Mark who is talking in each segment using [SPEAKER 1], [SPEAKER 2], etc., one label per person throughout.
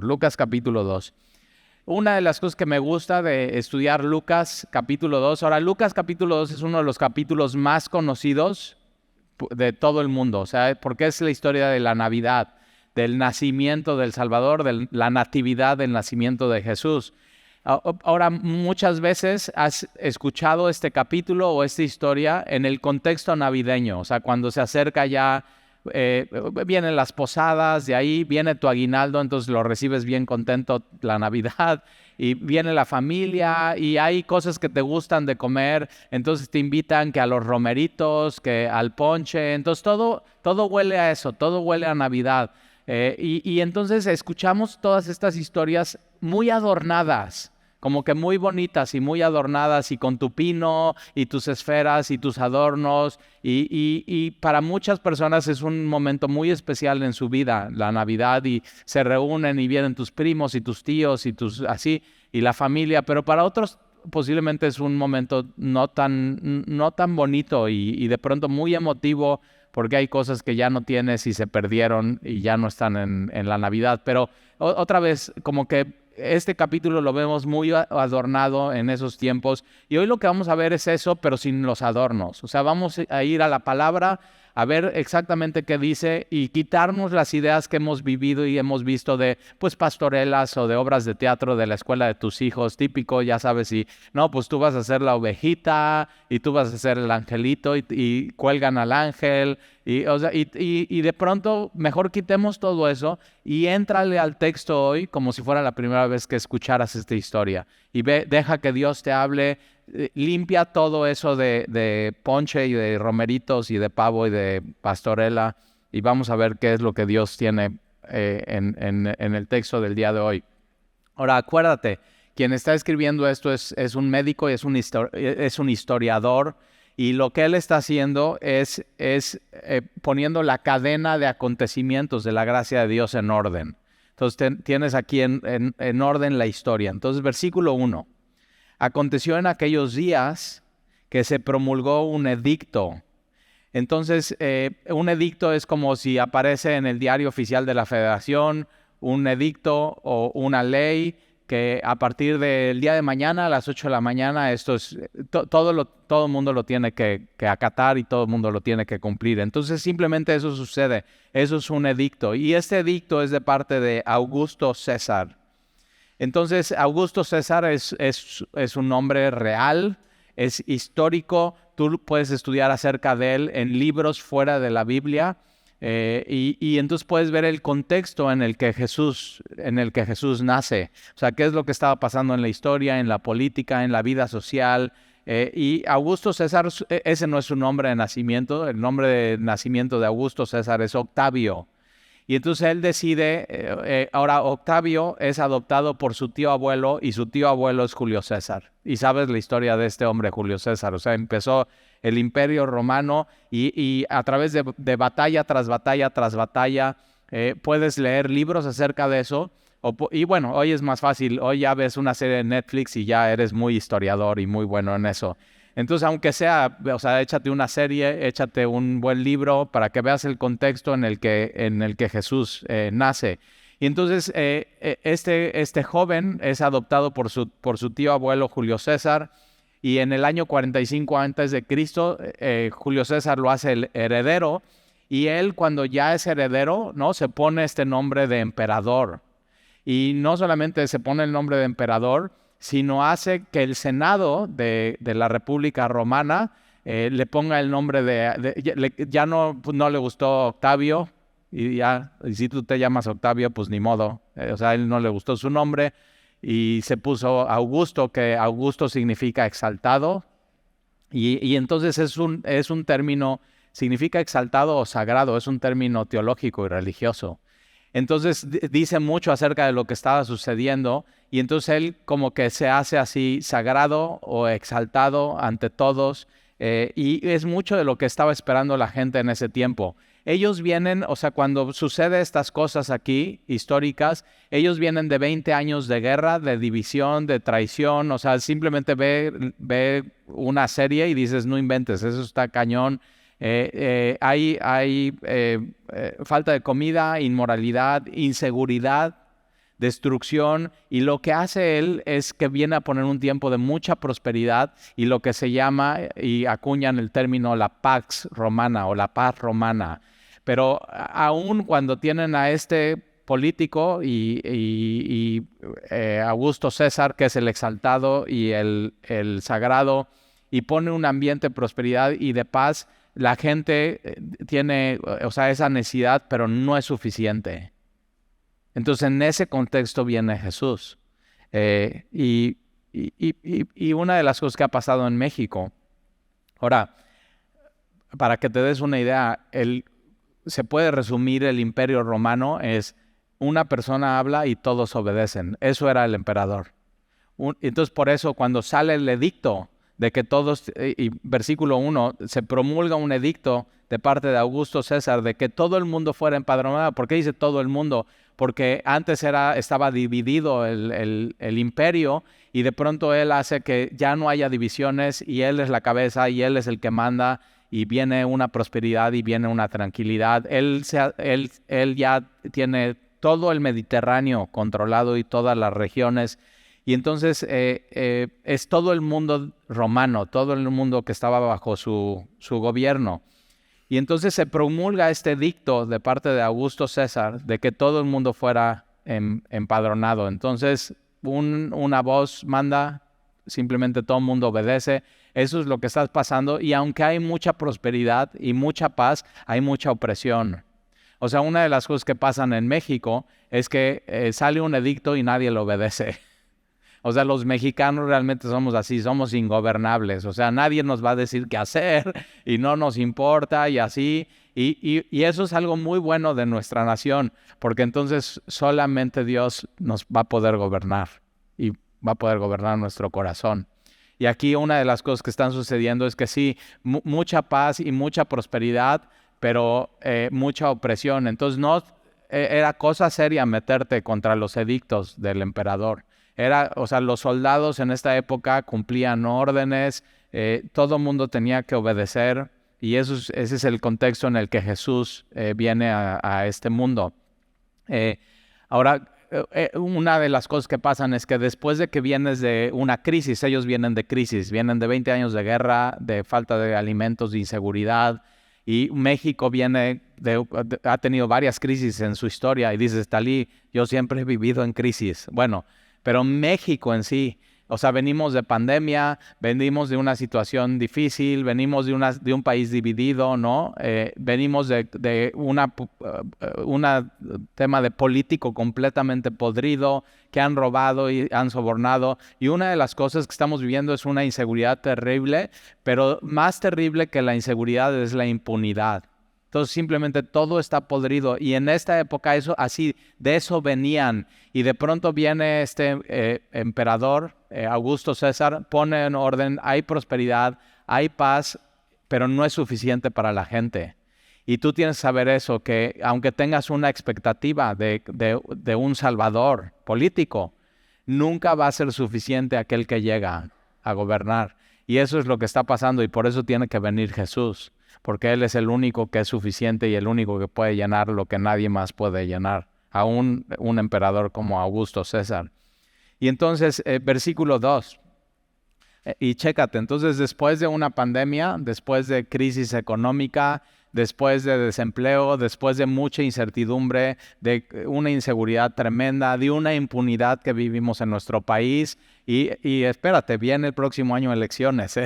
[SPEAKER 1] Lucas capítulo 2. Una de las cosas que me gusta de estudiar Lucas capítulo 2, ahora Lucas capítulo 2 es uno de los capítulos más conocidos de todo el mundo, o sea, porque es la historia de la Navidad, del nacimiento del Salvador, de la natividad del nacimiento de Jesús. Ahora, muchas veces has escuchado este capítulo o esta historia en el contexto navideño, o sea, cuando se acerca ya, vienen las posadas, de ahí viene tu aguinaldo, entonces lo recibes bien contento la Navidad, y viene la familia, y hay cosas que te gustan de comer, entonces te invitan que a los romeritos, que al ponche, entonces todo huele a eso, todo huele a Navidad. Y entonces escuchamos todas estas historias muy adornadas, como que muy bonitas y muy adornadas, y con tu pino y tus esferas y tus adornos, y para muchas personas es un momento muy especial en su vida, la Navidad, y se reúnen y vienen tus primos y tus tíos y así, y la familia, pero para otros posiblemente es un momento no tan bonito, y de pronto muy emotivo, porque hay cosas que ya no tienes y se perdieron y ya no están en la Navidad. Pero otra vez, como que este capítulo lo vemos muy adornado en esos tiempos, y hoy lo que vamos a ver es eso, pero sin los adornos. O sea, vamos a ir a la palabra, a ver exactamente qué dice y quitarnos las ideas que hemos vivido y hemos visto de, pues, pastorelas o de obras de teatro de la escuela de tus hijos, típico, ya sabes, y no, pues tú vas a ser la ovejita y tú vas a ser el angelito, y cuelgan al ángel, o sea, y de pronto mejor quitemos todo eso y éntrale al texto hoy como si fuera la primera vez que escucharas esta historia, y deja que Dios te hable. Limpia todo eso de ponche y de romeritos y de pavo y de pastorela, y vamos a ver qué es lo que Dios tiene en el texto del día de hoy. Ahora, acuérdate, quien está escribiendo esto es un médico y es un historiador, y lo que él está haciendo es poniendo la cadena de acontecimientos de la gracia de Dios en orden. Entonces tienes aquí en orden la historia. Entonces, versículo 1. Aconteció en aquellos días que se promulgó un edicto. Entonces, un edicto es como si aparece en el diario oficial de la Federación un edicto o una ley que a partir del día de mañana a las 8 de la mañana, esto es, todo el mundo lo tiene que acatar, y todo el mundo lo tiene que cumplir. Entonces, simplemente eso sucede. Eso es un edicto. Y este edicto es de parte de Augusto César. Entonces, Augusto César es un nombre real, es histórico. Tú puedes estudiar acerca de él en libros fuera de la Biblia, y entonces puedes ver el contexto en el que Jesús nace. O sea, qué es lo que estaba pasando en la historia, en la política, en la vida social. Y Augusto César, ese no es su nombre de nacimiento. El nombre de nacimiento de Augusto César es Octavio. Y entonces él decide, ahora Octavio es adoptado por su tío abuelo, y su tío abuelo es Julio César. Y sabes la historia de este hombre, Julio César. O sea, empezó el Imperio Romano, y a través de batalla tras batalla tras batalla, puedes leer libros acerca de eso. Y bueno, hoy es más fácil. Hoy ya ves una serie de Netflix y ya eres muy historiador y muy bueno en eso. Entonces, aunque sea, o sea, échate una serie, échate un buen libro para que veas el contexto en el que Jesús nace. Y entonces, este joven es adoptado por su tío abuelo Julio César, y en el año 45 antes de Cristo, Julio César lo hace el heredero, y él, cuando ya es heredero, ¿no?, se pone este nombre de emperador. Y no solamente se pone el nombre de emperador, sino hace que el Senado de la República Romana le ponga el nombre ya no le gustó Octavio, y si tú te llamas Octavio, pues ni modo. O sea, a él no le gustó su nombre, y se puso Augusto, que Augusto significa exaltado, y entonces es un término, significa exaltado o sagrado, es un término teológico y religioso. Entonces dice mucho acerca de lo que estaba sucediendo, y entonces él como que se hace así sagrado o exaltado ante todos, y es mucho de lo que estaba esperando la gente en ese tiempo. Ellos vienen, o sea, cuando sucede estas cosas aquí, históricas, ellos vienen de 20 años de guerra, de división, de traición. O sea, simplemente ve una serie y dices, no inventes, eso está cañón. Hay falta de comida, inmoralidad, inseguridad, destrucción, y lo que hace él es que viene a poner un tiempo de mucha prosperidad y lo que se llama, y acuñan el término, la Pax Romana o la paz romana. Pero aún cuando tienen a este político y Augusto César, que es el exaltado y el sagrado, y pone un ambiente de prosperidad y de paz, la gente tiene, o sea, esa necesidad, pero no es suficiente. Entonces, en ese contexto viene Jesús. Y una de las cosas que ha pasado en México, ahora, para que te des una idea, se puede resumir el Imperio Romano es una persona habla y todos obedecen. Eso era el emperador. Entonces, por eso, cuando sale el edicto de que todos, y versículo 1, se promulga un edicto de parte de Augusto César de que todo el mundo fuera empadronado. ¿Por qué dice todo el mundo? Porque antes estaba dividido el imperio, y de pronto él hace que ya no haya divisiones y él es la cabeza y él es el que manda, y viene una prosperidad y viene una tranquilidad. Él ya tiene todo el Mediterráneo controlado y todas las regiones. Y entonces es todo el mundo romano, todo el mundo que estaba bajo su gobierno. Y entonces se promulga este edicto de parte de Augusto César de que todo el mundo fuera empadronado. Entonces una voz manda, simplemente todo el mundo obedece. Eso es lo que está pasando, y aunque hay mucha prosperidad y mucha paz, hay mucha opresión. O sea, una de las cosas que pasan en México es que sale un edicto y nadie lo obedece. O sea, los mexicanos realmente somos así, somos ingobernables. O sea, nadie nos va a decir qué hacer y no nos importa y así. Y eso es algo muy bueno de nuestra nación, porque entonces solamente Dios nos va a poder gobernar y va a poder gobernar nuestro corazón. Y aquí una de las cosas que están sucediendo es que sí, mucha paz y mucha prosperidad, pero mucha opresión. Entonces no era cosa seria meterte contra los edictos del emperador. O sea, los soldados en esta época cumplían órdenes, todo el mundo tenía que obedecer, y ese es el contexto en el que Jesús viene a este mundo. Ahora, una de las cosas que pasan es que después de que vienes de una crisis, ellos vienen de crisis, vienen de 20 años de guerra, de falta de alimentos, de inseguridad, y México ha tenido varias crisis en su historia, y dices, Talí, yo siempre he vivido en crisis. Bueno, pero México en sí, o sea, venimos de pandemia, venimos de una situación difícil, venimos de un país dividido, ¿no? Venimos de una tema de político completamente podrido, que han robado y han sobornado. Y una de las cosas que estamos viviendo es una inseguridad terrible, pero más terrible que la inseguridad es la impunidad. Entonces simplemente todo está podrido, y en esta época de eso venían, y de pronto viene este emperador, Augusto César, pone en orden, hay prosperidad, hay paz, pero no es suficiente para la gente. Y tú tienes que saber eso, que aunque tengas una expectativa de un salvador político, nunca va a ser suficiente aquel que llega a gobernar. Y eso es lo que está pasando, y por eso tiene que venir Jesús. Porque Él es el único que es suficiente y el único que puede llenar lo que nadie más puede llenar, aún un emperador como Augusto César. Y entonces, versículo 2, y chécate, entonces después de una pandemia, después de crisis económica, después de desempleo, después de mucha incertidumbre, de una inseguridad tremenda, de una impunidad que vivimos en nuestro país, y espérate, viene el próximo año elecciones,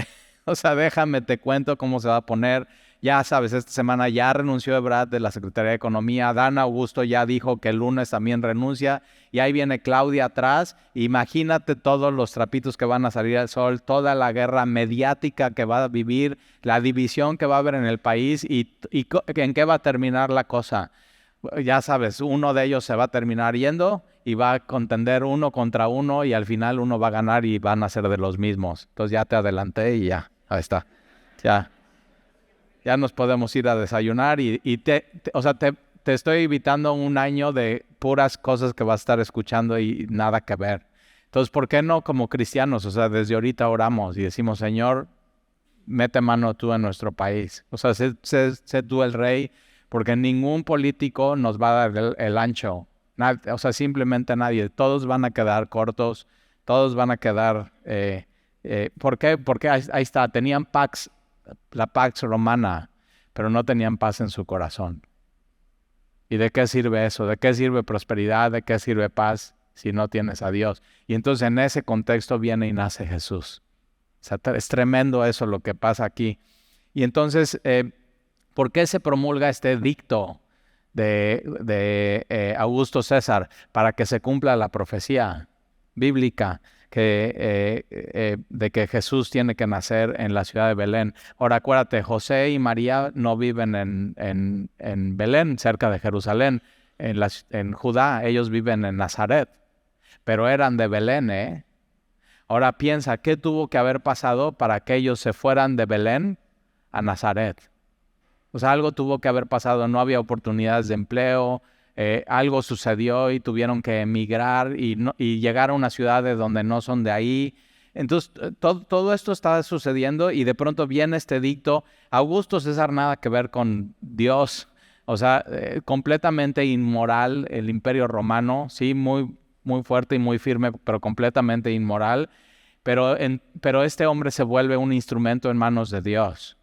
[SPEAKER 1] O sea, déjame, te cuento cómo se va a poner. Ya sabes, esta semana ya renunció Ebrard de la Secretaría de Economía. Adán Augusto ya dijo que el lunes también renuncia. Y ahí viene Claudia atrás. Imagínate todos los trapitos que van a salir al sol, toda la guerra mediática que va a vivir, la división que va a haber en el país y en qué va a terminar la cosa. Ya sabes, uno de ellos se va a terminar yendo y va a contender uno contra uno, y al final uno va a ganar y van a ser de los mismos. Entonces ya te adelanté y ya, ahí está. Ya nos podemos ir a desayunar o sea, te estoy evitando un año de puras cosas que vas a estar escuchando y nada que ver. Entonces, ¿por qué no como cristianos? O sea, desde ahorita oramos y decimos, Señor, mete mano tú en nuestro país. O sea, sé tú el rey, porque ningún político nos va a dar el ancho. O sea, simplemente nadie. Todos van a quedar cortos, todos van a quedar... ¿por qué? Porque ahí está, tenían la pax romana, pero no tenían paz en su corazón. ¿Y de qué sirve eso? ¿De qué sirve prosperidad? ¿De qué sirve paz si no tienes a Dios? Y entonces en ese contexto viene y nace Jesús. O sea, es tremendo eso lo que pasa aquí. Y entonces, ¿por qué se promulga este edicto de Augusto César? Para que se cumpla la profecía bíblica de que Jesús tiene que nacer en la ciudad de Belén. Ahora acuérdate, José y María no viven en Belén, cerca de Jerusalén, en Judá. Ellos viven en Nazaret, pero eran de Belén, ¿eh? Ahora piensa, ¿qué tuvo que haber pasado para que ellos se fueran de Belén a Nazaret? O sea, algo tuvo que haber pasado, no había oportunidades de empleo, algo sucedió y tuvieron que emigrar y llegar a una ciudad de donde no son de ahí. Entonces, todo esto está sucediendo y de pronto viene este edicto. Augusto César nada que ver con Dios, o sea, completamente inmoral el Imperio Romano, sí, muy, muy fuerte y muy firme, pero completamente inmoral. Pero este hombre se vuelve un instrumento en manos de Dios.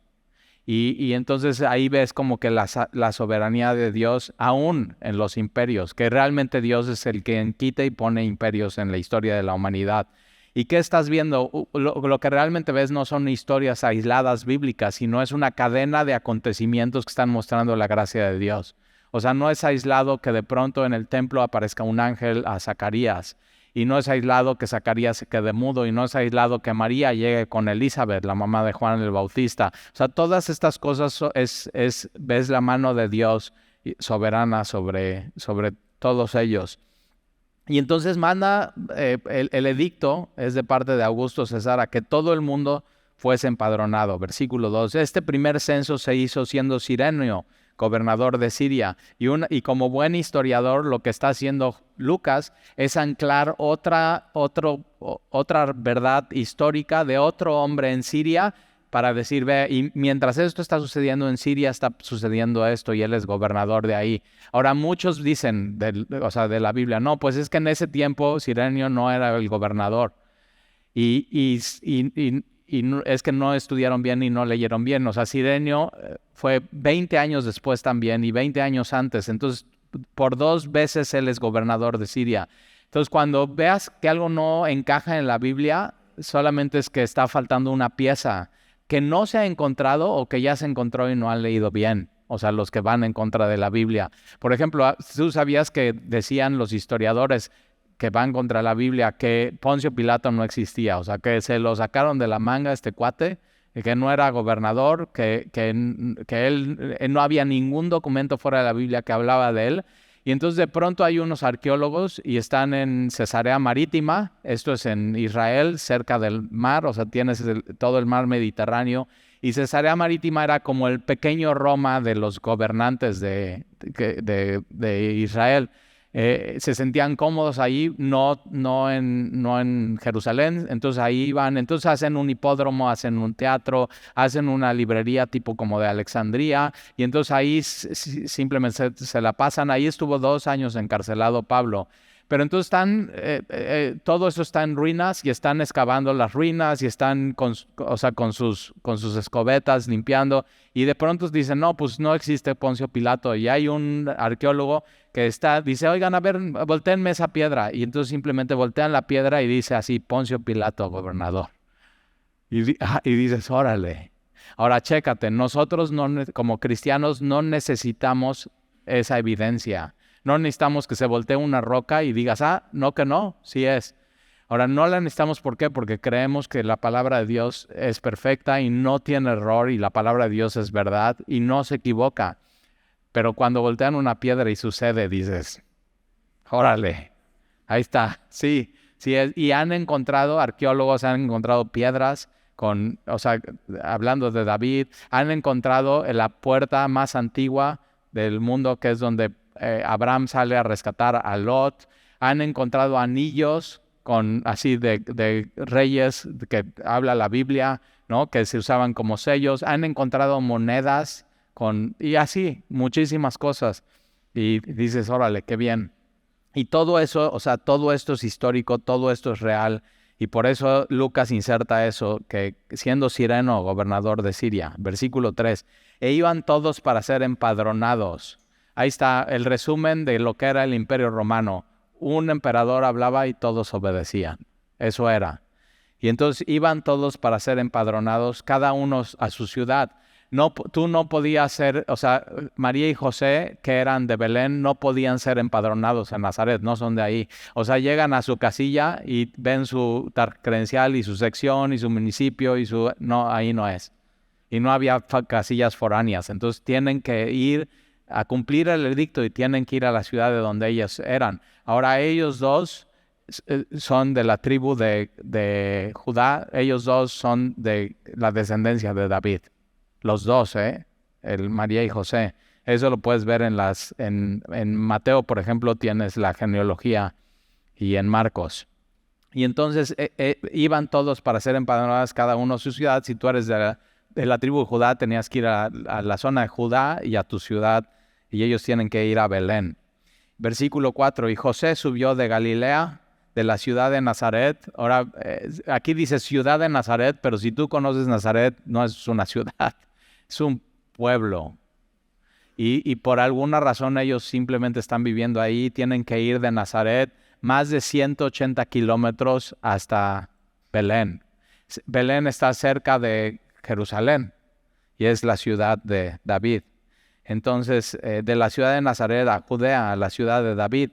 [SPEAKER 1] Y entonces ahí ves como que la soberanía de Dios aún en los imperios, que realmente Dios es el que quita y pone imperios en la historia de la humanidad. ¿Y qué estás viendo? Lo que realmente ves no son historias aisladas bíblicas, sino es una cadena de acontecimientos que están mostrando la gracia de Dios. O sea, no es aislado que de pronto en el templo aparezca un ángel a Zacarías. Y no es aislado que Zacarías se quede mudo, y no es aislado que María llegue con Elizabeth, la mamá de Juan el Bautista. O sea, todas estas cosas ves la mano de Dios soberana sobre todos ellos. Y entonces manda, el edicto es de parte de Augusto César a que todo el mundo fuese empadronado. Versículo 2. Este primer censo se hizo siendo Cirenio gobernador de Siria. Y como buen historiador, lo que está haciendo Lucas es anclar otra verdad histórica de otro hombre en Siria para decir, ve, y mientras esto está sucediendo en Siria, está sucediendo esto, y él es gobernador de ahí. Ahora, muchos dicen, de la Biblia, no, pues es que en ese tiempo Cirenio no era el gobernador. Y es que no estudiaron bien y no leyeron bien. O sea, Cirenio fue 20 años después también y 20 años antes. Entonces, por 2 veces él es gobernador de Siria. Entonces, cuando veas que algo no encaja en la Biblia, solamente es que está faltando una pieza que no se ha encontrado o que ya se encontró y no han leído bien. O sea, los que van en contra de la Biblia. Por ejemplo, ¿tú sabías que decían los historiadores que van contra la Biblia que Poncio Pilato no existía? O sea, que se lo sacaron de la manga este cuate, que no era gobernador, que él no había ningún documento fuera de la Biblia que hablaba de él. Y entonces de pronto hay unos arqueólogos y están en Cesarea Marítima, esto es en Israel, cerca del mar, o sea, tienes todo el mar Mediterráneo. Y Cesarea Marítima era como el pequeño Roma de los gobernantes de Israel. Se sentían cómodos ahí, no en Jerusalén. Entonces ahí van, entonces hacen un hipódromo, hacen un teatro, hacen una librería tipo como de Alejandría, y entonces ahí simplemente se la pasan. Ahí estuvo 2 años encarcelado Pablo. Pero entonces todo eso está en ruinas y están excavando las ruinas y están con sus escobetas limpiando, y de pronto dicen, no, pues no existe Poncio Pilato. Y hay un arqueólogo que dice, oigan, a ver, voltéenme esa piedra. Y entonces simplemente voltean la piedra y dice así, Poncio Pilato, gobernador. Y dices, órale. Ahora chécate, nosotros como cristianos no necesitamos esa evidencia. No necesitamos que se voltee una roca y digas, no, que no, sí es. Ahora, no la necesitamos, ¿por qué? Porque creemos que la palabra de Dios es perfecta y no tiene error, y la palabra de Dios es verdad y no se equivoca. Pero cuando voltean una piedra y sucede, dices, órale, ahí está, sí es. Y arqueólogos han encontrado piedras hablando de David, han encontrado la puerta más antigua del mundo, que es donde Abraham sale a rescatar a Lot. Han encontrado anillos así de reyes que habla la Biblia, ¿no? Que se usaban como sellos. Han encontrado monedas y así, muchísimas cosas. Y dices, órale, qué bien. Y todo eso, o sea, todo esto es histórico, todo esto es real. Y por eso Lucas inserta eso, que siendo Cirenio gobernador de Siria, versículo 3, e iban todos para ser empadronados. Ahí está el resumen de lo que era el Imperio Romano. Un emperador hablaba y todos obedecían. Eso era. Y entonces iban todos para ser empadronados, cada uno a su ciudad. No, tú no podías ser, o sea, María y José, que eran de Belén, no podían ser empadronados en Nazaret, no son de ahí. O sea, llegan a su casilla y ven su credencial y su sección y su municipio y su... No, ahí no es. Y no había casillas foráneas. Entonces tienen que ir a cumplir el edicto y tienen que ir a la ciudad de donde ellos eran. Ahora ellos dos son de la tribu de Judá, ellos dos son de la descendencia de David. Los dos, el María y José. Eso lo puedes ver en Mateo, por ejemplo, tienes la genealogía y en Marcos. Y entonces iban todos para ser empadronados cada uno a su ciudad. Si tú eres de la tribu de Judá, tenías que ir a la zona de Judá y a tu ciudad, y ellos tienen que ir a Belén. Versículo 4, y José subió de Galilea, de la ciudad de Nazaret. Ahora, aquí dice ciudad de Nazaret, pero si tú conoces Nazaret, no es una ciudad, es un pueblo. Y por alguna razón ellos simplemente están viviendo ahí, tienen que ir de Nazaret más de 180 kilómetros hasta Belén. Belén está cerca de Jerusalén y es la ciudad de David. Entonces, de la ciudad de Nazaret a Judea, a la ciudad de David,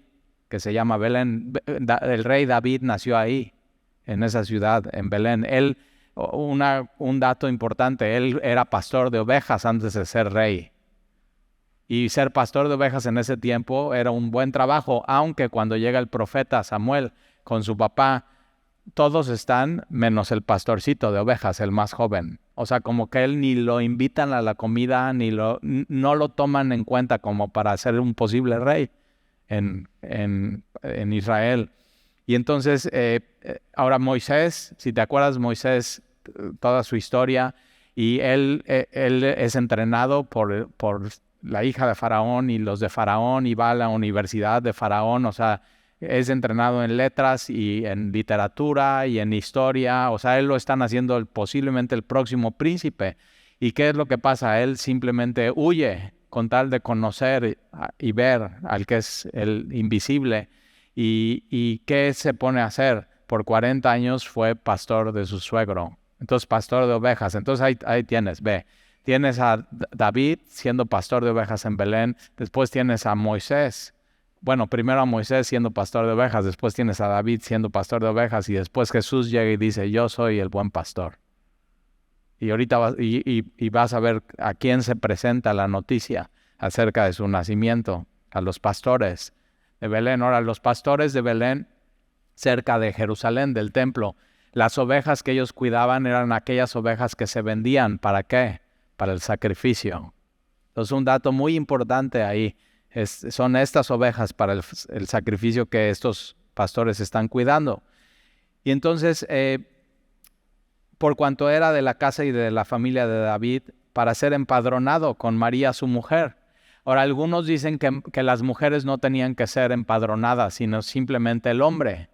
[SPEAKER 1] que se llama Belén, el rey David nació ahí, en esa ciudad, en Belén. Él, un dato importante, él era pastor de ovejas antes de ser rey. Y ser pastor de ovejas en ese tiempo era un buen trabajo, aunque cuando llega el profeta Samuel con su papá, todos están menos el pastorcito de ovejas, el más joven. O sea, como que él ni lo invitan a la comida, no lo toman en cuenta como para ser un posible rey en Israel. Y entonces, ahora Moisés, si te acuerdas, Moisés, toda su historia, y él es entrenado por la hija de Faraón y los de Faraón, y va a la universidad de Faraón, o sea, es entrenado en letras y en literatura y en historia, o sea, él lo están haciendo posiblemente el próximo príncipe. ¿Y qué es lo que pasa? Él simplemente huye con tal de conocer y ver al que es el invisible. ¿Y qué se pone a hacer? Por 40 años fue pastor de su suegro, entonces pastor de ovejas. Entonces ahí tienes, ve. Tienes a David siendo pastor de ovejas en Belén, después tienes a Moisés. Bueno, primero a Moisés siendo pastor de ovejas, después tienes a David siendo pastor de ovejas, y después Jesús llega y dice, yo soy el buen pastor. Y ahorita vas a ver a quién se presenta la noticia acerca de su nacimiento, a los pastores de Belén. Ahora, los pastores de Belén, cerca de Jerusalén, del templo, las ovejas que ellos cuidaban eran aquellas ovejas que se vendían. ¿Para qué? Para el sacrificio. Entonces, un dato muy importante ahí. Son estas ovejas para el sacrificio que estos pastores están cuidando. Y entonces, por cuanto era de la casa y de la familia de David, para ser empadronado con María su mujer. Ahora, algunos dicen que las mujeres no tenían que ser empadronadas, sino simplemente el hombre.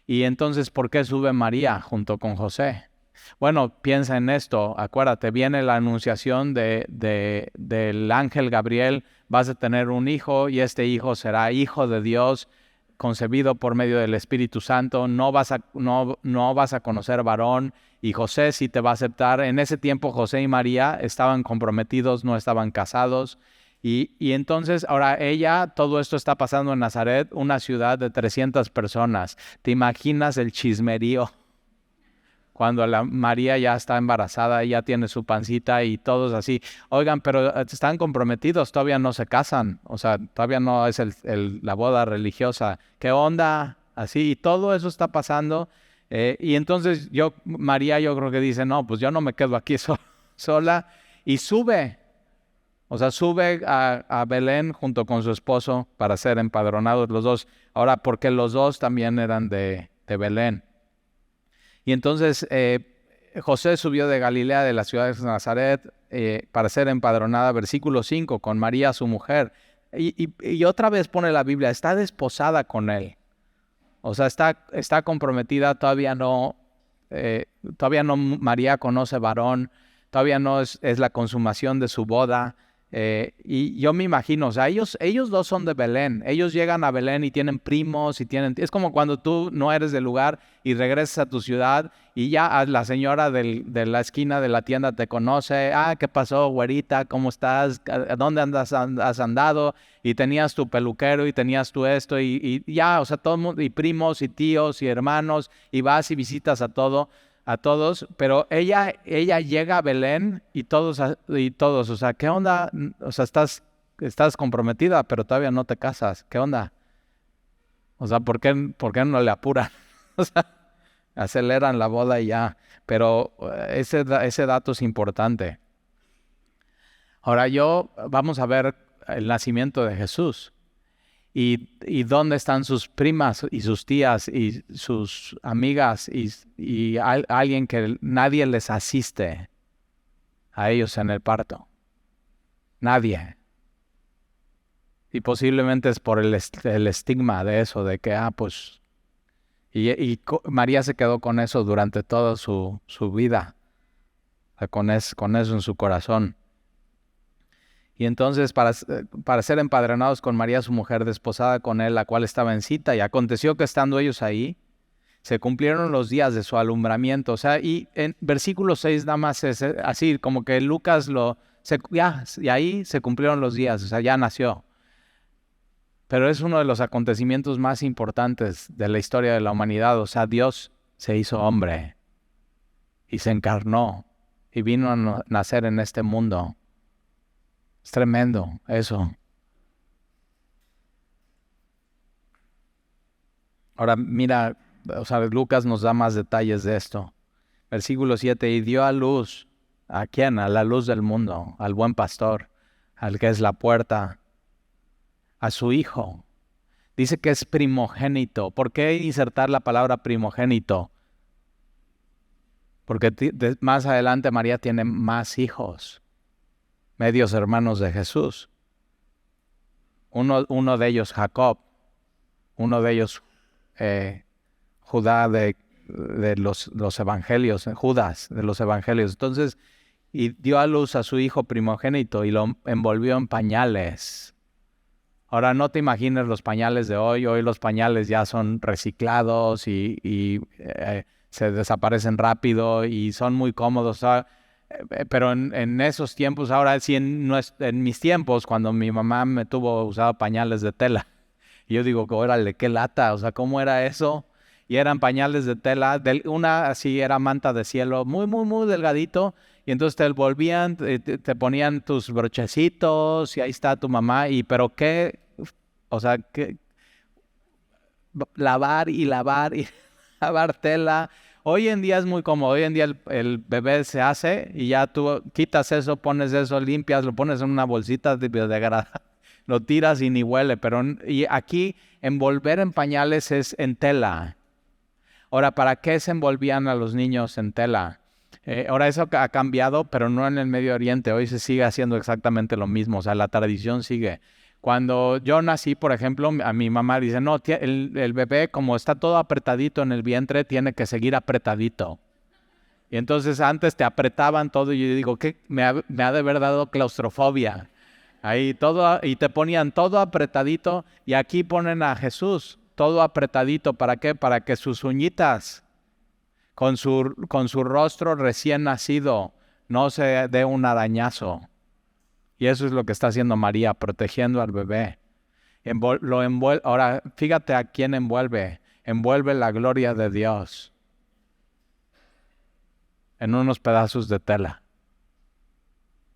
[SPEAKER 1] Y entonces, ¿por qué sube María junto con José? Bueno, piensa en esto, acuérdate, viene la anunciación del ángel Gabriel, vas a tener un hijo y este hijo será hijo de Dios, concebido por medio del Espíritu Santo, no vas a conocer varón, y José sí te va a aceptar. En ese tiempo José y María estaban comprometidos, no estaban casados, y entonces ahora todo esto está pasando en Nazaret, una ciudad de 300 personas. ¿Te imaginas el chismerío? Cuando María ya está embarazada, ya tiene su pancita y todos así, oigan, pero están comprometidos, todavía no se casan, o sea, todavía no es la boda religiosa. ¿Qué onda? Así, y todo eso está pasando. Y entonces María yo creo que dice, no, pues yo no me quedo aquí sola, y sube. O sea, sube a Belén junto con su esposo para ser empadronados los dos. Ahora, porque los dos también eran de Belén. Y entonces José subió de Galilea, de la ciudad de Nazaret, para ser empadronada, versículo 5, con María su mujer. Y otra vez pone la Biblia, está desposada con él. O sea, está comprometida, todavía no María conoce varón, todavía no es la consumación de su boda. Y yo me imagino, o sea, ellos dos son de Belén, ellos llegan a Belén y tienen primos, es como cuando tú no eres del lugar y regresas a tu ciudad y ya la señora de la esquina de la tienda te conoce. ¿Qué pasó, güerita? ¿Cómo estás? ¿A dónde has andado? Y tenías tu peluquero y tenías tu esto y ya, o sea, todo el mundo, y primos y tíos y hermanos, y vas y visitas a todos, pero ella llega a Belén y todos, o sea, ¿qué onda? O sea, estás comprometida, pero todavía no te casas, ¿qué onda? O sea, ¿por qué no le apuran? O sea, aceleran la boda y ya, pero ese dato es importante. Ahora vamos a ver el nacimiento de Jesús. ¿Y dónde están sus primas y sus tías y sus amigas y alguien que nadie les asiste a ellos en el parto? Nadie. Y posiblemente es por el estigma de eso, de que, pues... María se quedó con eso durante toda su vida, o sea, con eso en su corazón. Y entonces, para ser empadronados con María, su mujer, desposada con él, la cual estaba en cita, y aconteció que estando ellos ahí, se cumplieron los días de su alumbramiento. O sea, y en versículo 6 nada más es así, como que Lucas y ahí se cumplieron los días, o sea, ya nació. Pero es uno de los acontecimientos más importantes de la historia de la humanidad. O sea, Dios se hizo hombre y se encarnó y vino a nacer en este mundo. Es tremendo eso. Ahora mira, o sea, Lucas nos da más detalles de esto. Versículo 7, y dio a luz, ¿a quién? A la luz del mundo, al buen pastor, al que es la puerta, a su hijo. Dice que es primogénito. ¿Por qué insertar la palabra primogénito? Porque más adelante María tiene más hijos, medios hermanos de Jesús. Uno de ellos Jacob, uno de ellos Judá de los evangelios, Judas de los evangelios. Entonces, y dio a luz a su hijo primogénito y lo envolvió en pañales. Ahora no te imagines los pañales de hoy. Hoy los pañales ya son reciclados y se desaparecen rápido y son muy cómodos. Pero en esos tiempos, ahora sí, en mis tiempos, cuando mi mamá me tuvo, usaba pañales de tela. Y yo digo, órale, qué lata, o sea, ¿cómo era eso? Y eran pañales de tela, una así era manta de cielo, muy, muy, muy delgadito. Y entonces te envolvían, te ponían tus brochecitos y ahí está tu mamá. Pero qué, o sea, lavar y lavar y lavar tela. Hoy en día es muy cómodo. Hoy en día el bebé se hace y ya tú quitas eso, pones eso, limpias, lo pones en una bolsita biodegradable, lo tiras y ni huele. Y aquí envolver en pañales es en tela. Ahora, ¿para qué se envolvían a los niños en tela? Ahora eso ha cambiado, pero no en el Medio Oriente. Hoy se sigue haciendo exactamente lo mismo. O sea, la tradición sigue. Cuando yo nací, por ejemplo, a mi mamá dice, no, el bebé como está todo apretadito en el vientre, tiene que seguir apretadito. Y entonces antes te apretaban todo y yo digo, ¿qué? Me ha de haber dado claustrofobia. Ahí todo, y te ponían todo apretadito y aquí ponen a Jesús todo apretadito. ¿Para qué? Para que sus uñitas con su rostro recién nacido no se dé un arañazo. Y eso es lo que está haciendo María, protegiendo al bebé. Ahora, fíjate a quién envuelve. Envuelve la gloria de Dios en unos pedazos de tela.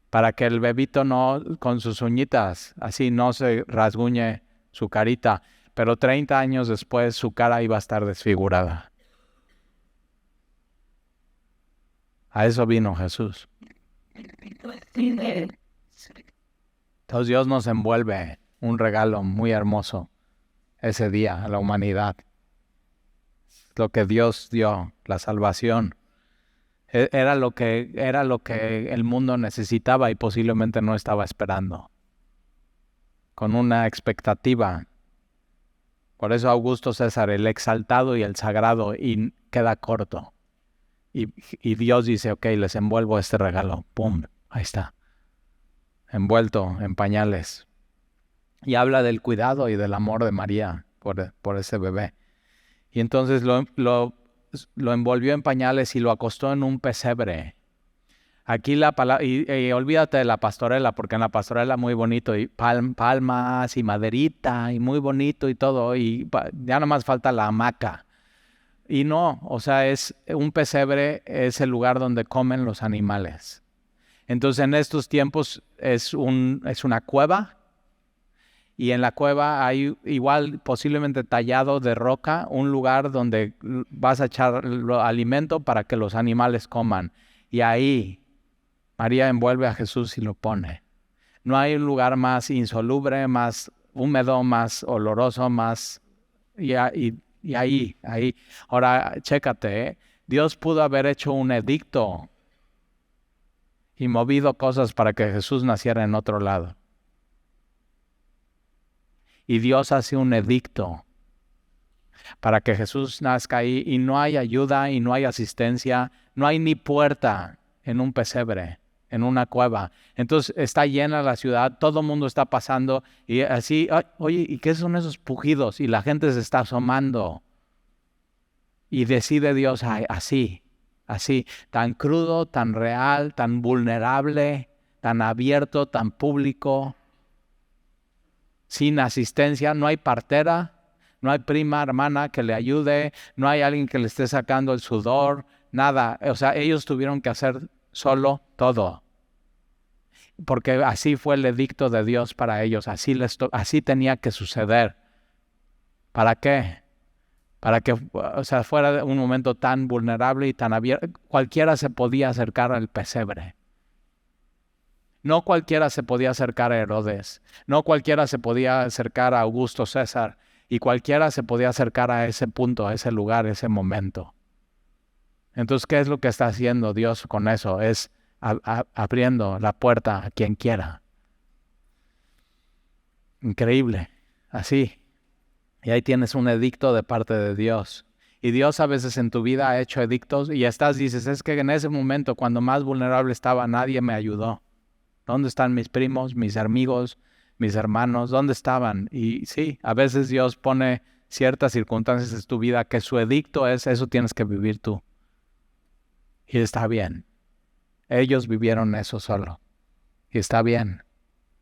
[SPEAKER 1] Para que el bebito no, con sus uñitas, así no se rasguñe su carita. Pero 30 años después su cara iba a estar desfigurada. A eso vino Jesús. Entonces Dios nos envuelve un regalo muy hermoso ese día a la humanidad. Lo que Dios dio, la salvación, era lo que el mundo necesitaba y posiblemente no estaba esperando. con una expectativa. Por eso Augusto César, el exaltado y el sagrado, y queda corto. Y Dios dice, ok, les envuelvo este regalo. ¡Pum! Ahí está. Envuelto en pañales. Y habla del cuidado y del amor de María por ese bebé. Y entonces lo envolvió en pañales y lo acostó en un pesebre. Aquí la palabra, y olvídate de la pastorela, porque en la pastorela muy bonito, y palmas y maderita, y muy bonito y todo, y ya nada más falta la hamaca. Y no, o sea, es un pesebre, es el lugar donde comen los animales. Entonces en estos tiempos es una cueva, y en la cueva hay igual posiblemente tallado de roca un lugar donde vas a echar alimento para que los animales coman. Y ahí María envuelve a Jesús y lo pone. No hay un lugar más insoluble, más húmedo, más oloroso, más... Y ahí. Ahora, chécate, ¿eh? Dios pudo haber hecho un edicto y movido cosas para que Jesús naciera en otro lado. Y Dios hace un edicto para que Jesús nazca ahí, y no hay ayuda y no hay asistencia, no hay ni puerta en un pesebre, en una cueva. Entonces está llena la ciudad, todo el mundo está pasando y así, oye, ¿y qué son esos pujidos? Y la gente se está asomando. Y decide Dios así, tan crudo, tan real, tan vulnerable, tan abierto, tan público, sin asistencia, no hay partera, no hay prima, hermana que le ayude, no hay alguien que le esté sacando el sudor, nada. O sea, ellos tuvieron que hacer solo todo. Porque así fue el edicto de Dios para ellos, así tenía que suceder. ¿Para qué? Para que, o sea, fuera un momento tan vulnerable y tan abierto, cualquiera se podía acercar al pesebre. No cualquiera se podía acercar a Herodes, no cualquiera se podía acercar a Augusto César, y cualquiera se podía acercar a ese punto, a ese lugar, a ese momento. Entonces, ¿qué es lo que está haciendo Dios con eso? Es abriendo la puerta a quien quiera. Increíble, así. Y ahí tienes un edicto de parte de Dios. Y Dios a veces en tu vida ha hecho edictos y dices, es que en ese momento, cuando más vulnerable estaba, nadie me ayudó. ¿Dónde están mis primos, mis amigos, mis hermanos? ¿Dónde estaban? Y sí, a veces Dios pone ciertas circunstancias en tu vida que su edicto es, eso tienes que vivir tú. Y está bien. Ellos vivieron eso solo. Y está bien.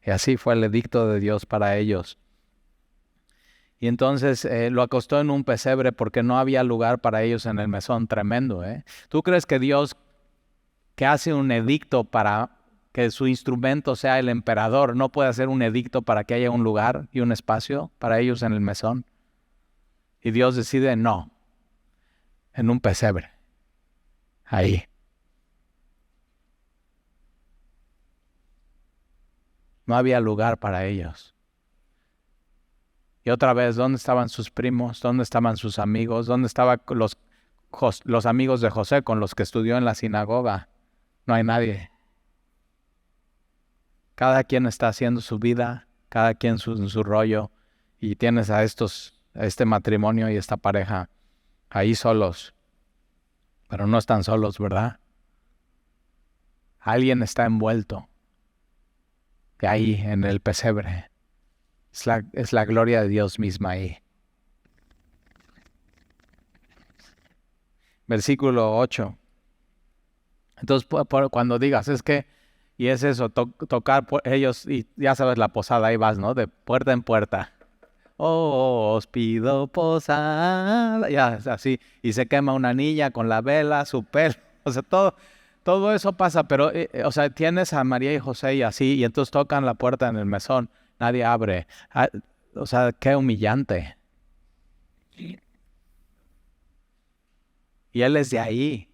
[SPEAKER 1] Y así fue el edicto de Dios para ellos. Y entonces lo acostó en un pesebre porque no había lugar para ellos en el mesón. Tremendo, ¿eh? ¿Tú crees que Dios, que hace un edicto para que su instrumento sea el emperador, no puede hacer un edicto para que haya un lugar y un espacio para ellos en el mesón? Y Dios decide no, en un pesebre, ahí. No había lugar para ellos. Y otra vez, ¿dónde estaban sus primos? ¿Dónde estaban sus amigos? ¿Dónde estaban los amigos de José con los que estudió en la sinagoga? No hay nadie. Cada quien está haciendo su vida, cada quien en su rollo, y tienes a este matrimonio y esta pareja ahí solos, pero no están solos, ¿verdad? Alguien está envuelto, de ahí en el pesebre. Es la gloria de Dios misma ahí. Versículo 8. Entonces, cuando digas, es que, y es eso, tocar ellos, y ya sabes, la posada, ahí vas, ¿no? De puerta en puerta. Oh, os pido posada, ya, así, y se quema una niña con la vela, su pelo, o sea, todo eso pasa, pero, o sea, tienes a María y José y así, y entonces tocan la puerta en el mesón, nadie abre. O sea, qué humillante. Y él es de ahí,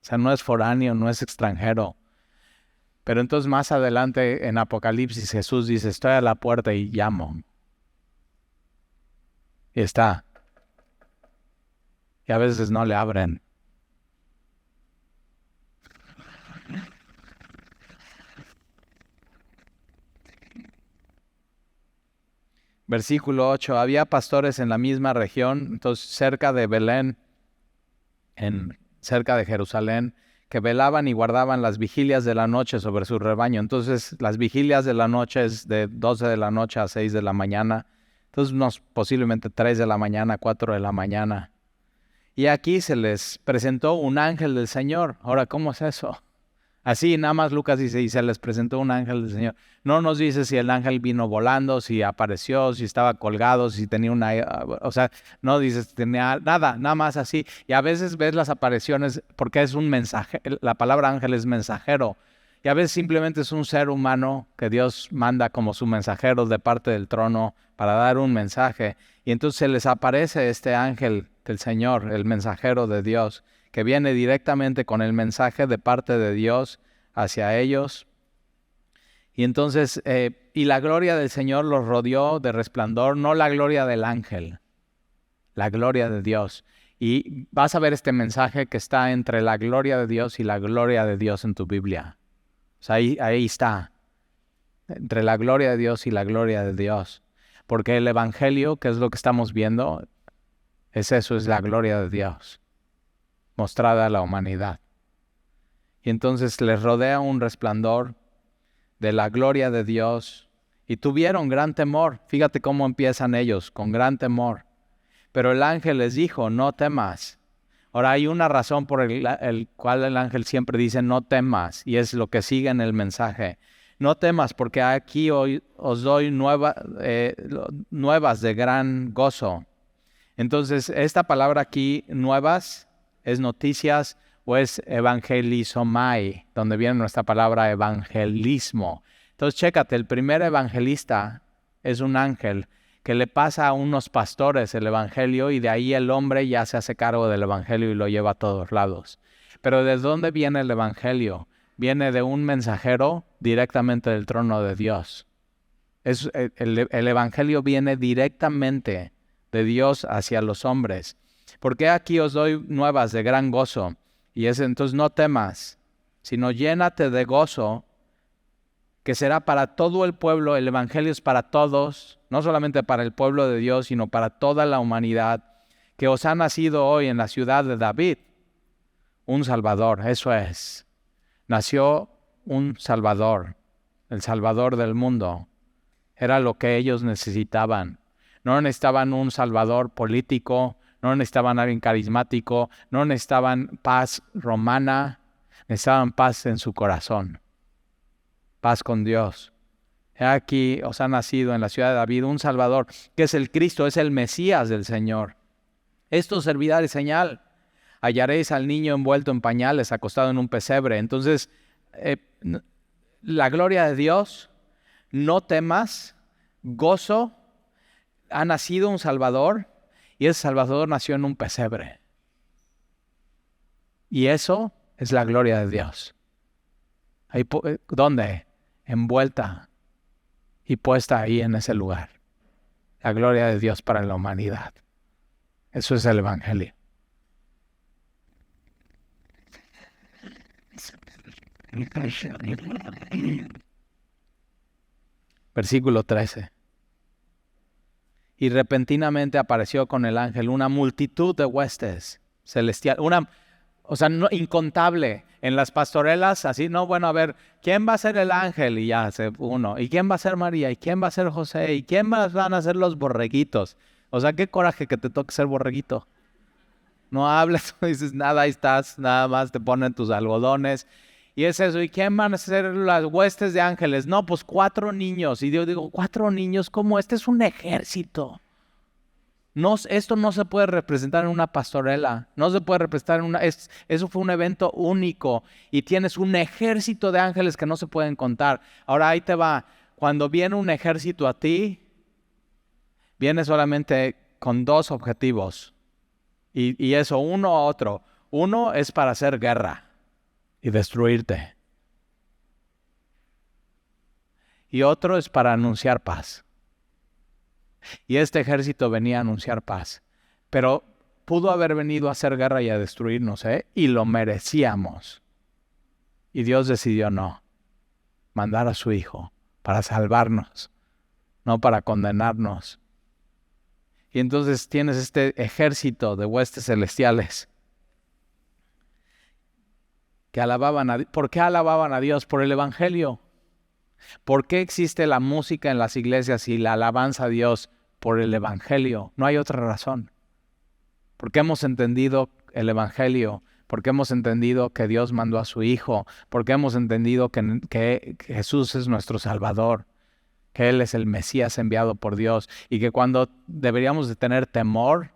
[SPEAKER 1] o sea, no es foráneo, no es extranjero. Pero entonces más adelante en Apocalipsis Jesús dice, estoy a la puerta y llamo. Y está. Y a veces no le abren. Versículo 8. Había pastores en la misma región, entonces cerca de Belén, cerca de Jerusalén, que velaban y guardaban las vigilias de la noche sobre su rebaño. Entonces, las vigilias de la noche es de 12 de la noche a 6 de la mañana. Entonces, posiblemente 3 de la mañana, 4 de la mañana. Y aquí se les presentó un ángel del Señor. Ahora, ¿cómo es eso? Así, nada más Lucas dice, y se les presentó un ángel del Señor. No nos dice si el ángel vino volando, si apareció, si estaba colgado, si tenía o sea, no dice si tenía nada más así. Y a veces ves las apariciones porque es un mensaje, la palabra ángel es mensajero. Y a veces simplemente es un ser humano que Dios manda como su mensajero de parte del trono para dar un mensaje. Y entonces se les aparece este ángel del Señor, el mensajero de Dios, que viene directamente con el mensaje de parte de Dios hacia ellos. Y entonces, y la gloria del Señor los rodeó de resplandor, no la gloria del ángel, la gloria de Dios. Y vas a ver este mensaje que está entre la gloria de Dios y la gloria de Dios en tu Biblia. O sea, ahí está, entre la gloria de Dios y la gloria de Dios. Porque el Evangelio, que es lo que estamos viendo, es la gloria de Dios mostrada a la humanidad. Y entonces les rodea un resplandor de la gloria de Dios y tuvieron gran temor. Fíjate cómo empiezan ellos, con gran temor. Pero el ángel les dijo, no temas. Ahora hay una razón por el cual el ángel siempre dice, no temas, y es lo que sigue en el mensaje. No temas, porque aquí hoy os doy nuevas de gran gozo. Entonces, esta palabra aquí, nuevas, es noticias o es evangelizomai, donde viene nuestra palabra evangelismo. Entonces, chécate, el primer evangelista es un ángel que le pasa a unos pastores el evangelio y de ahí el hombre ya se hace cargo del evangelio y lo lleva a todos lados. Pero ¿de dónde viene el evangelio? Viene de un mensajero directamente del trono de Dios. El evangelio viene directamente de Dios hacia los hombres. Porque aquí os doy nuevas de gran gozo. Y entonces no temas, sino llénate de gozo, que será para todo el pueblo. El evangelio es para todos, no solamente para el pueblo de Dios, sino para toda la humanidad, que os ha nacido hoy en la ciudad de David un Salvador. Eso es, nació un Salvador, el Salvador del mundo. Era lo que ellos necesitaban. No necesitaban un Salvador político, no necesitaban alguien carismático, no necesitaban paz romana, necesitaban paz en su corazón, paz con Dios. Aquí os ha nacido en la ciudad de David un Salvador, que es el Cristo, es el Mesías del Señor. Esto servirá de señal. Hallaréis al niño envuelto en pañales, acostado en un pesebre. Entonces, la gloria de Dios, no temas, gozo, ha nacido un Salvador. Y ese Salvador nació en un pesebre. Y eso es la gloria de Dios. ¿Dónde? Envuelta y puesta ahí en ese lugar. La gloria de Dios para la humanidad. Eso es el Evangelio. Versículo 13. Y repentinamente apareció con el ángel una multitud de huestes celestiales, incontable. En las pastorelas, así, no, bueno, a ver, ¿quién va a ser el ángel? Y ya, uno. ¿Y quién va a ser María? ¿Y quién va a ser José? ¿Y quién van a ser los borreguitos? O sea, qué coraje que te toque ser borreguito. No hablas, no dices nada, ahí estás, nada más te ponen tus algodones. Y es eso, ¿y quién van a ser las huestes de ángeles? No, pues 4 niños. Y yo digo, 4 niños, ¿cómo? Este es un ejército. No, esto no se puede representar en una pastorela, no se puede representar eso fue un evento único y tienes un ejército de ángeles que no se pueden contar. Ahora ahí te va, cuando viene un ejército a ti, viene solamente con 2 objetivos y eso, uno u otro. Uno es para hacer guerra y destruirte. Y otro es para anunciar paz. Y este ejército venía a anunciar paz. Pero pudo haber venido a hacer guerra y a destruirnos, y lo merecíamos. Y Dios decidió no. Mandar a su Hijo para salvarnos, no para condenarnos. Y entonces tienes este ejército de huestes celestiales que alababan a Dios. ¿Por qué alababan a Dios? Por el Evangelio. ¿Por qué existe la música en las iglesias y la alabanza a Dios? Por el Evangelio. No hay otra razón. Porque hemos entendido el Evangelio, porque hemos entendido que Dios mandó a su Hijo, porque hemos entendido que Jesús es nuestro Salvador, que Él es el Mesías enviado por Dios, y que cuando deberíamos de tener temor,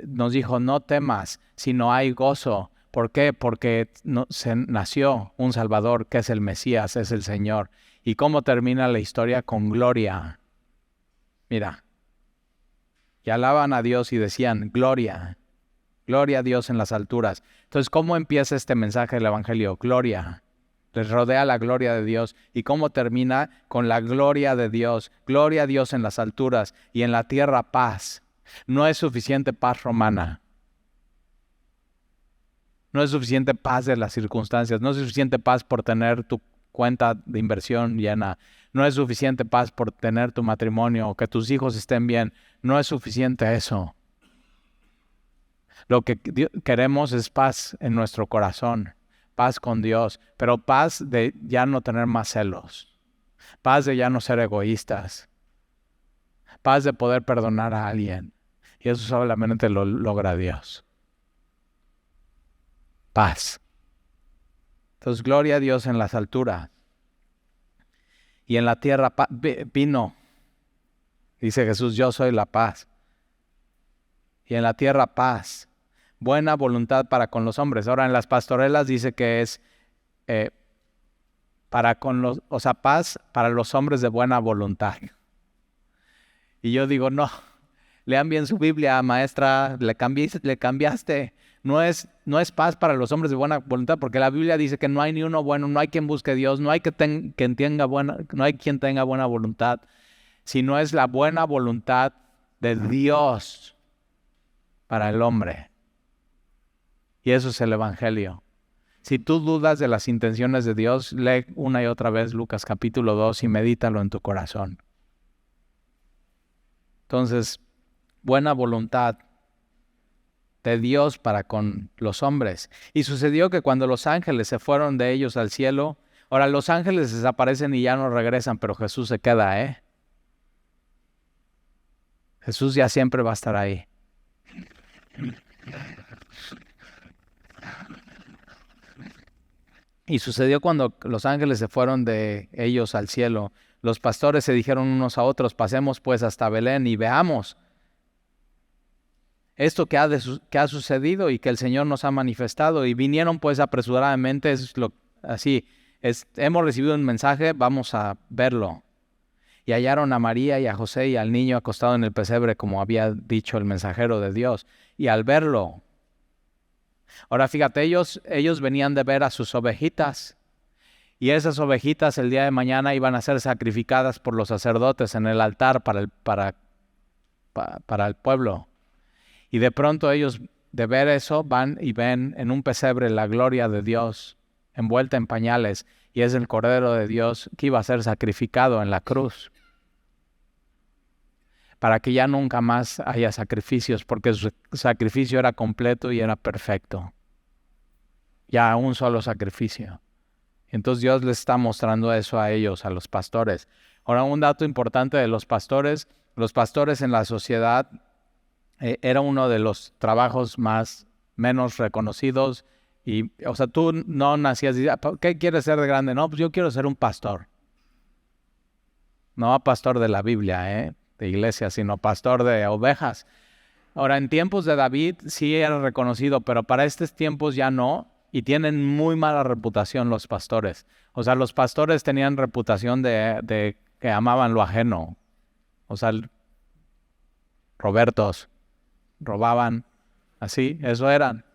[SPEAKER 1] nos dijo, no temas, sino hay gozo. ¿Por qué? Porque se nació un Salvador, que es el Mesías, es el Señor. ¿Y cómo termina la historia? Con gloria. Mira. Y alaban a Dios y decían, gloria, gloria a Dios en las alturas. Entonces, ¿cómo empieza este mensaje del Evangelio? Gloria. Les rodea la gloria de Dios. ¿Y cómo termina? Con la gloria de Dios. Gloria a Dios en las alturas y en la tierra paz. No es suficiente paz romana. No es suficiente paz de las circunstancias. No es suficiente paz por tener tu cuenta de inversión llena. No es suficiente paz por tener tu matrimonio o que tus hijos estén bien. No es suficiente eso. Lo que queremos es paz en nuestro corazón, paz con Dios, pero paz de ya no tener más celos, paz de ya no ser egoístas, paz de poder perdonar a alguien. Y eso solamente lo logra Dios. Paz. Entonces, gloria a Dios en las alturas. Y en la tierra vino. Dice Jesús, yo soy la paz. Y en la tierra paz. Buena voluntad para con los hombres. Ahora en las pastorelas dice que es paz para los hombres de buena voluntad. Y yo digo, no, lean bien su Biblia, maestra, le cambiaste. No es paz para los hombres de buena voluntad, porque la Biblia dice que no hay ni uno bueno, no hay quien busque a Dios, no hay no hay quien tenga buena voluntad, sino es la buena voluntad de Dios para el hombre. Y eso es el Evangelio. Si tú dudas de las intenciones de Dios, lee una y otra vez Lucas capítulo 2 y medítalo en tu corazón. Entonces, buena voluntad de Dios para con los hombres. Y sucedió que cuando los ángeles se fueron de ellos al cielo, ahora los ángeles desaparecen y ya no regresan, pero Jesús se queda, Jesús ya siempre va a estar ahí. Y sucedió cuando los ángeles se fueron de ellos al cielo. Los pastores se dijeron unos a otros, pasemos pues hasta Belén y veamos esto que ha sucedido y que el Señor nos ha manifestado. Y vinieron pues apresuradamente, hemos recibido un mensaje, vamos a verlo. Y hallaron a María y a José y al niño acostado en el pesebre, como había dicho el mensajero de Dios. Y al verlo, ahora fíjate, ellos venían de ver a sus ovejitas. Y esas ovejitas el día de mañana iban a ser sacrificadas por los sacerdotes en el altar para el pueblo. Y de pronto ellos, de ver eso, van y ven en un pesebre la gloria de Dios envuelta en pañales. Y es el Cordero de Dios que iba a ser sacrificado en la cruz. Para que ya nunca más haya sacrificios, porque su sacrificio era completo y era perfecto. Ya un solo sacrificio. Entonces Dios les está mostrando eso a ellos, a los pastores. Ahora, un dato importante de los pastores en la sociedad era uno de los trabajos menos reconocidos. Y, o sea, tú no nacías y ¿qué quieres ser de grande? No, pues yo quiero ser un pastor. No pastor de la Biblia, de iglesia, sino pastor de ovejas. Ahora, en tiempos de David sí era reconocido, pero para estos tiempos ya no. Y tienen muy mala reputación los pastores. O sea, los pastores tenían reputación de que amaban lo ajeno. O sea, Robertos, robaban, así, eso eran.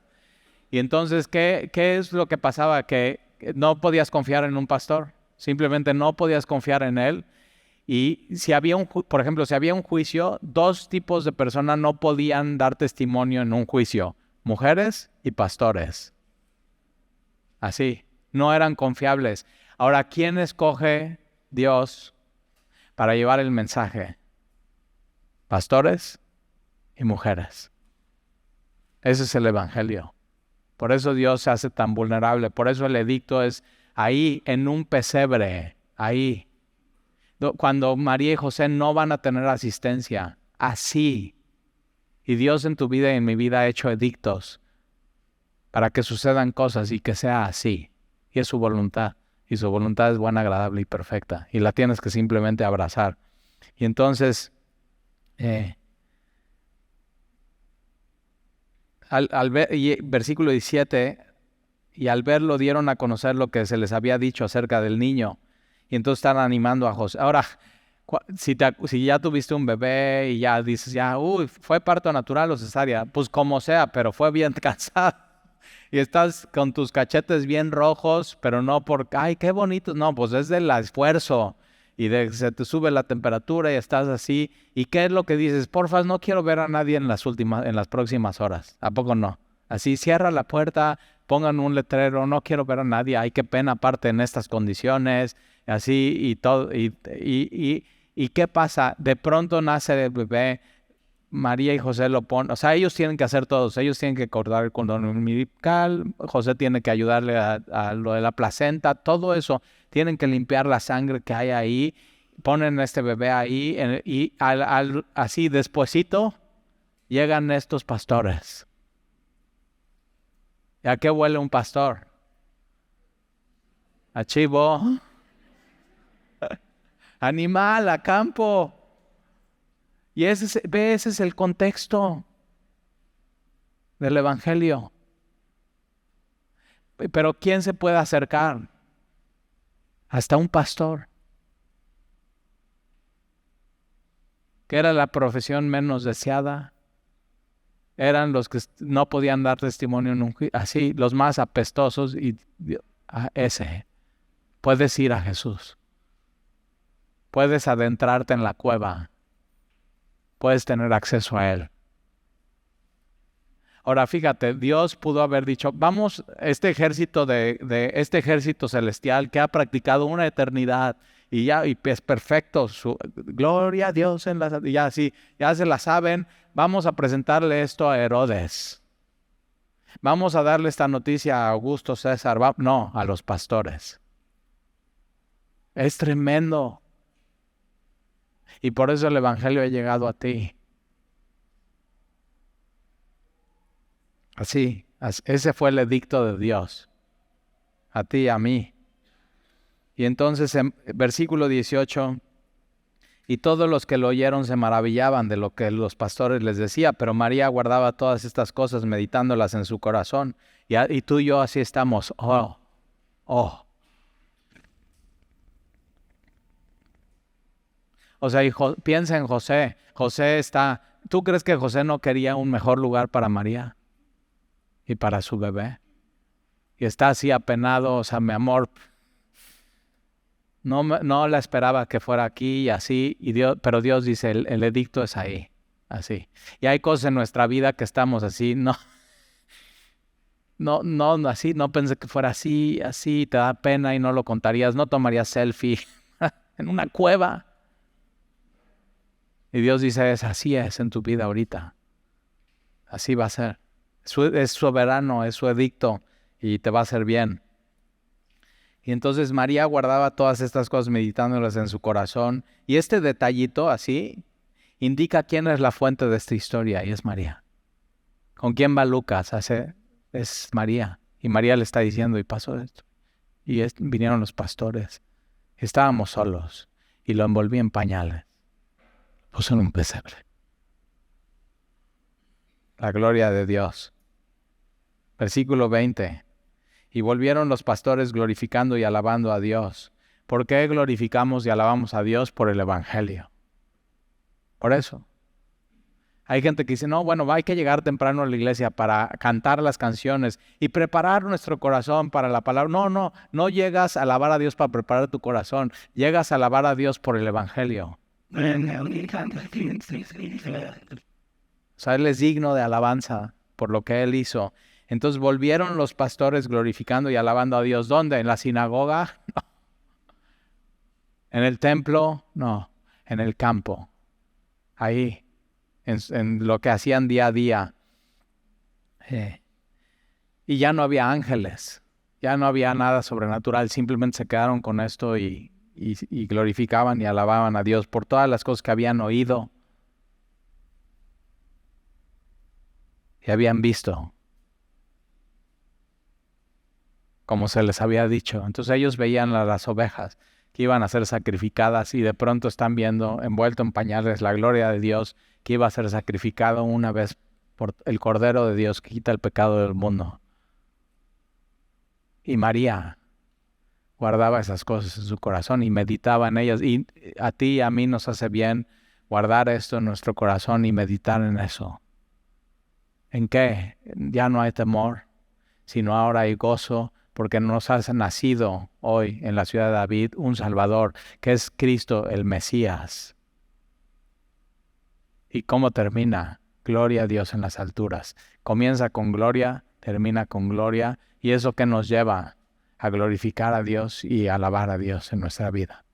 [SPEAKER 1] Y entonces, ¿qué es lo que pasaba? Que no podías confiar en un pastor. Simplemente no podías confiar en él. Y si había por ejemplo, si había un juicio, dos tipos de personas no podían dar testimonio en un juicio. Mujeres y pastores. Así, no eran confiables. Ahora, ¿quién escoge Dios para llevar el mensaje? ¿Pastores y mujeres. Ese es el evangelio. Por eso Dios se hace tan vulnerable. Por eso el edicto es ahí, en un pesebre, ahí. Cuando María y José no van a tener asistencia, así. Y Dios en tu vida y en mi vida ha hecho edictos para que sucedan cosas y que sea así. Y es su voluntad. Y su voluntad es buena, agradable y perfecta. Y la tienes que simplemente abrazar. Y entonces, versículo 17, y al verlo dieron a conocer lo que se les había dicho acerca del niño. Y entonces están animando a José. Ahora, si ya tuviste un bebé y ya dices, ¿fue parto natural o cesárea? Pues como sea, pero fue bien cansado. Y estás con tus cachetes bien rojos, pero no porque, ay, qué bonito. No, pues es del esfuerzo. Y se te sube la temperatura y estás así. ¿Y qué es lo que dices? Porfa, no quiero ver a nadie en las próximas horas. ¿A poco no? Así, cierra la puerta, pongan un letrero, no quiero ver a nadie. Ay, qué pena aparte en estas condiciones. Así y todo. ¿Y qué pasa? De pronto nace el bebé. María y José lo ponen, o sea, ellos tienen que hacer todos, ellos tienen que cortar el cordón umbilical, José tiene que ayudarle a lo de la placenta, todo eso, tienen que limpiar la sangre que hay ahí, ponen a este bebé ahí y así despuesito llegan estos pastores. ¿Y a qué huele un pastor? A chivo, animal, a campo. Y ese es el contexto del evangelio. Pero ¿quién se puede acercar? Hasta un pastor. Que era la profesión menos deseada. Eran los que no podían dar testimonio en un juicio. Así, los más apestosos. Y ese. Puedes ir a Jesús. Puedes adentrarte en la cueva. Puedes tener acceso a Él. Ahora fíjate, Dios pudo haber dicho, vamos, este ejército este ejército celestial que ha practicado una eternidad y es perfecto, gloria a Dios y ya se la saben, vamos a presentarle esto a Herodes. Vamos a darle esta noticia a Augusto César, no, a los pastores. Es tremendo. Y por eso el evangelio ha llegado a ti. Así, ese fue el edicto de Dios, a ti y a mí. Y entonces en versículo 18, y todos los que lo oyeron se maravillaban de lo que los pastores les decía, pero María guardaba todas estas cosas meditándolas en su corazón. Y tú y yo así estamos, O sea, piensa en José. ¿Tú crees que José no quería un mejor lugar para María y para su bebé? Y está así apenado, o sea, mi amor, no la esperaba que fuera aquí y así, pero Dios dice, el edicto es ahí, así. Y hay cosas en nuestra vida que estamos así, así, no pensé que fuera así, te da pena y no lo contarías, no tomarías selfie en una cueva. Y Dios dice, así es en tu vida ahorita. Así va a ser. Es soberano, es su edicto y te va a hacer bien. Y entonces María guardaba todas estas cosas meditándolas en su corazón. Y este detallito así indica quién es la fuente de esta historia y es María. ¿Con quién va Lucas? Es María. Y María le está diciendo, y pasó esto. Y vinieron los pastores. Estábamos solos y lo envolví en pañales. Puso en un pesebre. La gloria de Dios. Versículo 20. Y volvieron los pastores glorificando y alabando a Dios. ¿Por qué glorificamos y alabamos a Dios? Por el evangelio. Por eso. Hay gente que dice, no, bueno, hay que llegar temprano a la iglesia para cantar las canciones y preparar nuestro corazón para la palabra. No llegas a alabar a Dios para preparar tu corazón. Llegas a alabar a Dios por el evangelio. O sea, Él es digno de alabanza por lo que Él hizo. Entonces volvieron los pastores glorificando y alabando a Dios. ¿Dónde? ¿En la sinagoga? No. ¿En el templo? No. En el campo. Ahí, en lo que hacían día a día. Y ya no había ángeles, ya no había nada sobrenatural, simplemente se quedaron con esto y glorificaban y alababan a Dios por todas las cosas que habían oído y habían visto, como se les había dicho. Entonces ellos veían a las ovejas que iban a ser sacrificadas y de pronto están viendo envuelto en pañales la gloria de Dios que iba a ser sacrificado una vez por el Cordero de Dios que quita el pecado del mundo. Y María guardaba esas cosas en su corazón y meditaba en ellas. Y a ti y a mí nos hace bien guardar esto en nuestro corazón y meditar en eso. ¿En qué? Ya no hay temor, sino ahora hay gozo, porque nos ha nacido hoy en la ciudad de David un Salvador, que es Cristo el Mesías. ¿Y cómo termina? Gloria a Dios en las alturas. Comienza con gloria, termina con gloria, y eso que nos lleva a glorificar a Dios y a alabar a Dios en nuestra vida.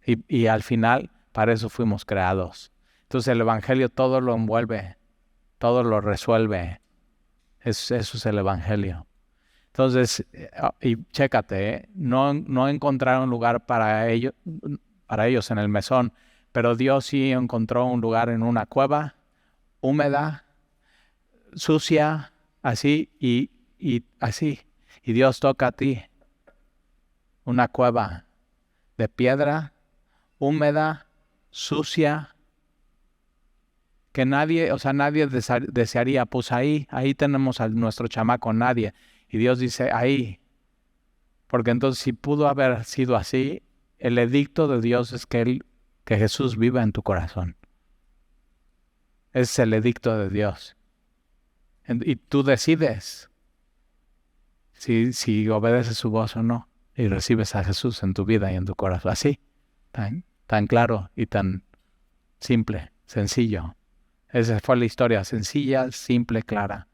[SPEAKER 1] Y al final, para eso fuimos creados. Entonces el Evangelio todo lo envuelve, todo lo resuelve. Eso es el Evangelio. Entonces, y chécate, no encontraron lugar para ellos en el mesón, pero Dios sí encontró un lugar en una cueva húmeda, sucia, así y así. Y Dios toca a ti. Una cueva de piedra, húmeda, sucia, que nadie desearía, pues ahí tenemos a nuestro chamaco, nadie. Y Dios dice, ahí. Porque entonces si pudo haber sido así, el edicto de Dios es que Jesús viva en tu corazón. Es el edicto de Dios. Y tú decides si obedeces su voz o no. Y recibes a Jesús en tu vida y en tu corazón. Así, tan claro y tan simple, sencillo. Esa fue la historia, sencilla, simple, clara.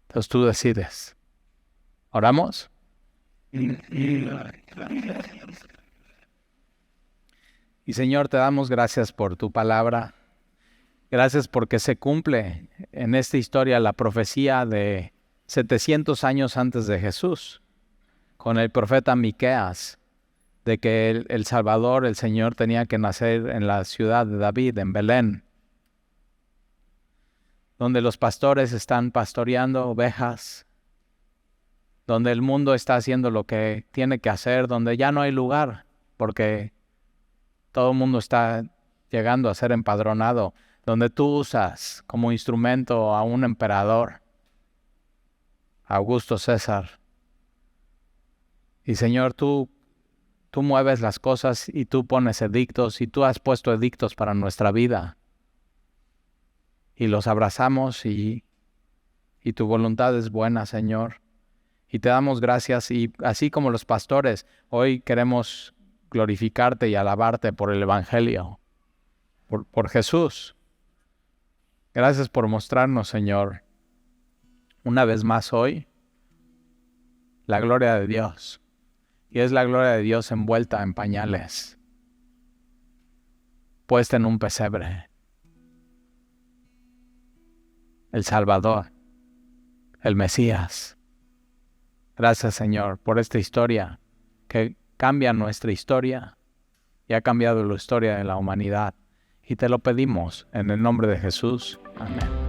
[SPEAKER 1] Entonces tú decides. ¿Oramos? Y Señor, te damos gracias por tu palabra. Gracias porque se cumple en esta historia la profecía de 700 años antes de Jesús, con el profeta Miqueas, de que el Salvador, el Señor, tenía que nacer en la ciudad de David, en Belén, donde los pastores están pastoreando ovejas, donde el mundo está haciendo lo que tiene que hacer, donde ya no hay lugar, porque todo el mundo está llegando a ser empadronado, donde tú usas como instrumento a un emperador, Augusto César. Y Señor, tú mueves las cosas y tú pones edictos y tú has puesto edictos para nuestra vida. Y los abrazamos y tu voluntad es buena, Señor. Y te damos gracias y así como los pastores, hoy queremos glorificarte y alabarte por el Evangelio, por Jesús. Gracias por mostrarnos, Señor, una vez más hoy, la gloria de Dios. Y es la gloria de Dios envuelta en pañales, puesta en un pesebre. El Salvador, el Mesías. Gracias, Señor, por esta historia que cambia nuestra historia y ha cambiado la historia de la humanidad. Y te lo pedimos en el nombre de Jesús. Amén.